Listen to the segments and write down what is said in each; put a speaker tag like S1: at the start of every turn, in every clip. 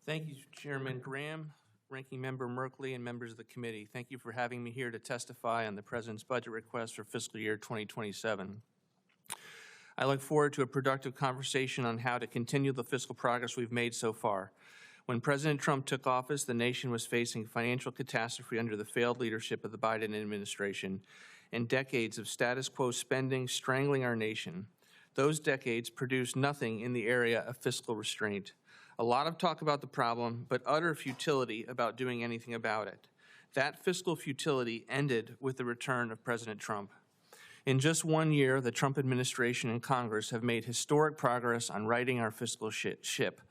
S1: Thank you, Chairman Graham, Ranking Member Merkley, and members of the committee. Thank you for having me here to testify on the President's budget request for fiscal year 2027. I look forward to a productive conversation on how to continue the fiscal progress we've made so far. When President Trump took office, the nation was facing financial catastrophe under the failed leadership of the Biden administration and decades of status quo spending strangling our nation. Those decades produced nothing in the area of fiscal restraint. A lot of talk about the problem, but utter futility about doing anything about it. That fiscal futility ended with the return of President Trump. In just 1 year, the Trump administration and Congress have made historic progress on righting our fiscal ship,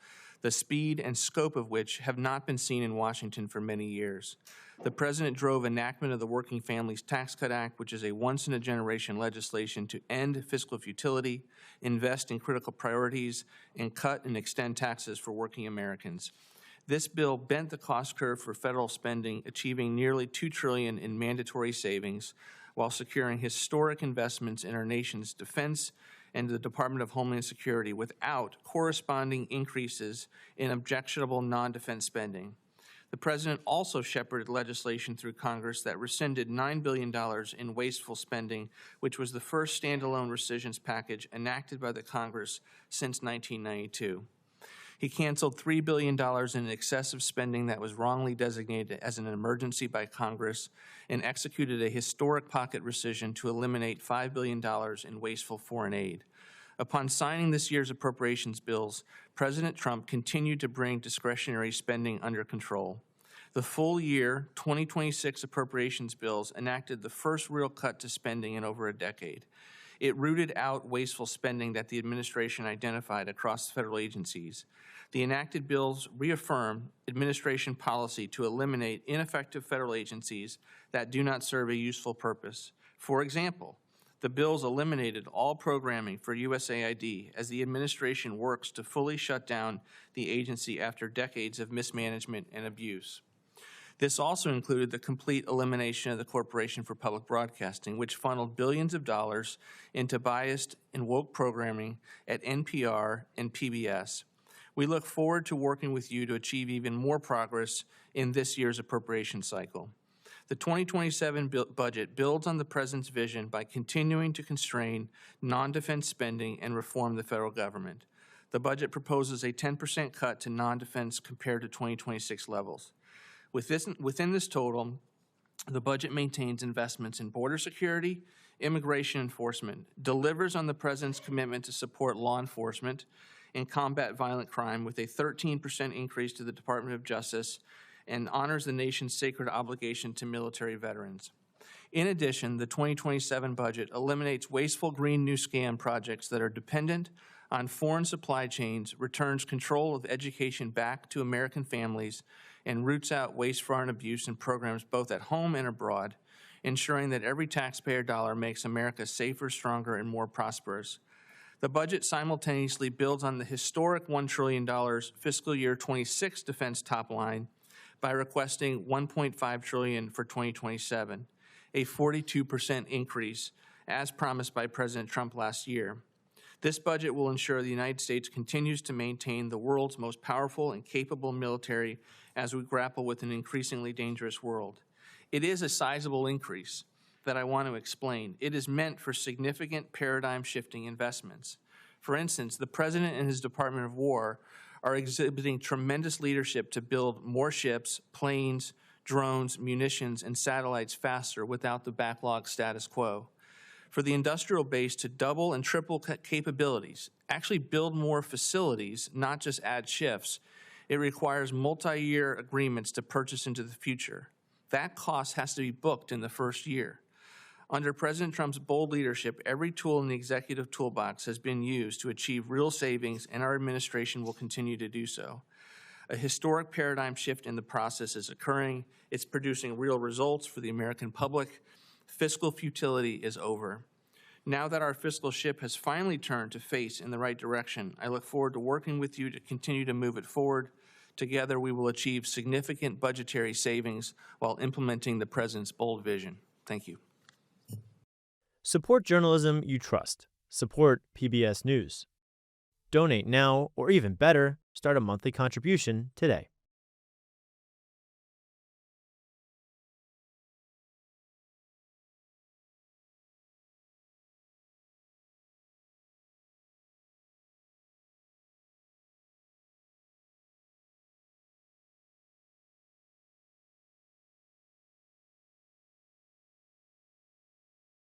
S1: the speed and scope of which have not been seen in Washington for many years. The President drove enactment of the Working Families Tax Cut Act, which is a once-in-a-generation legislation to end fiscal futility, invest in critical priorities, and cut and extend taxes for working Americans. This bill bent the cost curve for federal spending, achieving nearly $2 trillion in mandatory savings, while securing historic investments in our nation's defense and the Department of Homeland Security without corresponding increases in objectionable non-defense spending. The President also shepherded legislation through Congress that rescinded $9 billion in wasteful spending, which was the first standalone rescissions package enacted by the Congress since 1992. He canceled $3 billion in excessive spending that was wrongly designated as an emergency by Congress and executed a historic pocket rescission to eliminate $5 billion in wasteful foreign aid. Upon signing this year's appropriations bills, President Trump continued to bring discretionary spending under control. The full year 2026 appropriations bills enacted the first real cut to spending in over a decade. It rooted out wasteful spending that the administration identified across federal agencies. The enacted bills reaffirm administration policy to eliminate ineffective federal agencies that do not serve a useful purpose. For example, the bills eliminated all programming for USAID as the administration works to fully shut down the agency after decades of mismanagement and abuse. This also included the complete elimination of the Corporation for Public Broadcasting, which funneled billions of dollars into biased and woke programming at NPR and PBS. We look forward to working with you to achieve even more progress in this year's appropriation cycle. The 2027 budget builds on the President's vision by continuing to constrain non-defense spending and reform the federal government. The budget proposes a 10% cut to non-defense compared to 2026 levels. Within this total, the budget maintains investments in border security, immigration enforcement, delivers on the President's commitment to support law enforcement and combat violent crime with a 13% increase to the Department of Justice, and honors the nation's sacred obligation to military veterans. In addition, the 2027 budget eliminates wasteful green new scam projects that are dependent on foreign supply chains, returns control of education back to American families, and roots out waste, fraud, and abuse in programs both at home and abroad, ensuring that every taxpayer dollar makes America safer, stronger, and more prosperous. The budget simultaneously builds on the historic $1 trillion fiscal year 26 defense top line by requesting $1.5 trillion for 2027, a 42% increase as promised by President Trump last year. This budget will ensure the United States continues to maintain the world's most powerful and capable military as we grapple with an increasingly dangerous world. It is a sizable increase that I want to explain. It is meant for significant paradigm-shifting investments. For instance, the President and his Department of War are exhibiting tremendous leadership to build more ships, planes, drones, munitions, and satellites faster without the backlog status quo. For the industrial base to double and triple capabilities, actually build more facilities, not just add shifts, it requires multi-year agreements to purchase into the future. That cost has to be booked in the first year. Under President Trump's bold leadership, every tool in the executive toolbox has been used to achieve real savings, and our administration will continue to do so. A historic paradigm shift in the process is occurring. It's producing real results for the American public. Fiscal futility is over. Now that our fiscal ship has finally turned to face in the right direction, I look forward to working with you to continue to move it forward. Together, we will achieve significant budgetary savings while implementing the President's bold vision. Thank you.
S2: Support journalism you trust. Support PBS News. Donate now, or even better, start a monthly contribution today.